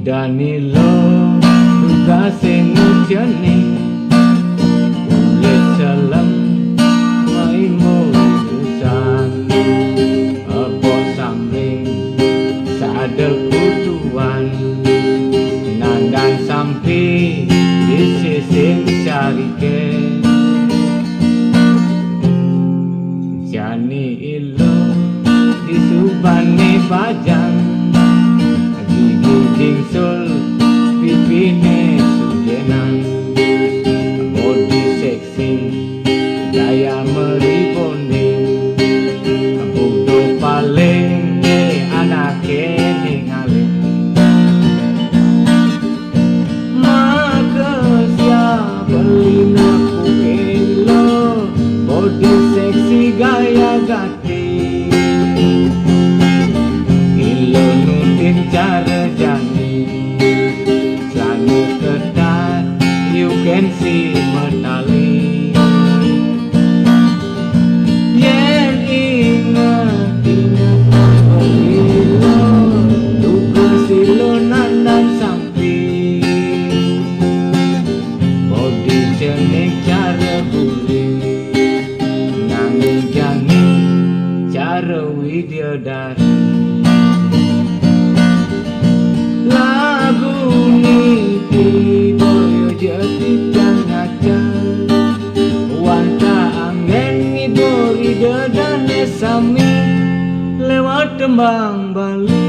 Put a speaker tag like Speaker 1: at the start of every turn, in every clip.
Speaker 1: Danilo juga senujane ulet salam main musan apa samling sada kutuan nandan sampai di sising carike jani ilo di subane pajang sul pipine sujenan body seksi gaya meribonding budo paling anake ningali maka siapa linaku elo body seksi gaya gati ilo nutin cara can see matali yen ingat pagilo duga silo nandan sampi body cenik cara buli nanging jani cara widodari lagu niti jadi jangan wanta angin ngibori dedane sami lewat tembang Bali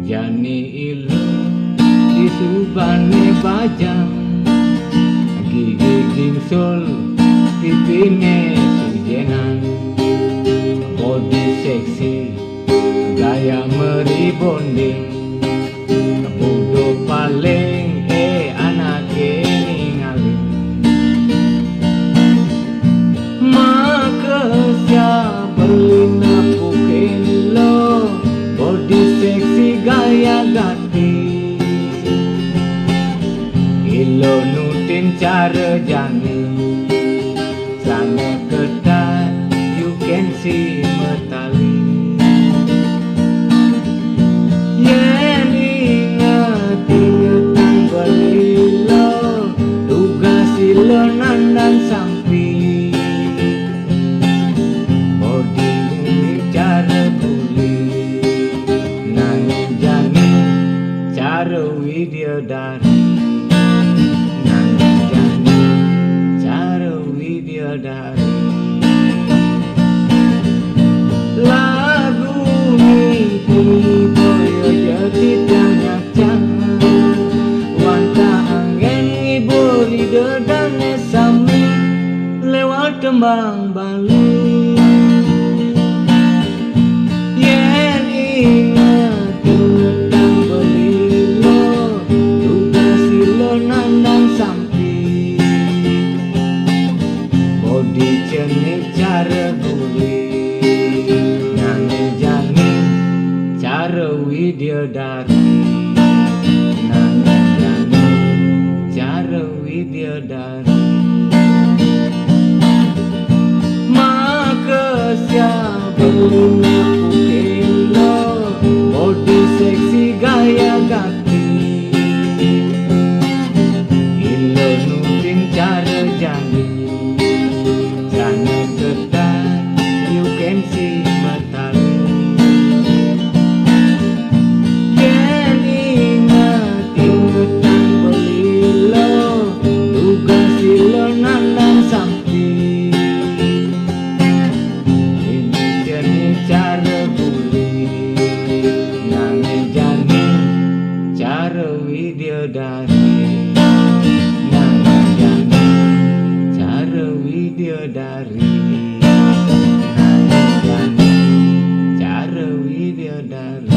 Speaker 1: jani ilu di subane pajang gigi gingsul pipine sujenan body seksi gaya meribonding budo paling anake ningali maka siapa linaku kelo body seksi gaya gati ilo nutin cara jani sana ketat you can see matali yen ingat balilo duga silo nandan sampi body cara buli cara widodari nanging jani cara widodari lagu niki boyo jadi banyak jangan wanta angin ngiburi dedane sami lewat tembang Bali yen ingat nandan sampi body cenik cara buli nanging jani cara widodari nanging jani cara widodari maka siapa linaku kelo body seksi gaya gati cara jani jani ketat you can see matali yen ingat balilo duga silo nandan sampi ini jani cara buli nanging jani cara widodari widodari nanging jani cara widodari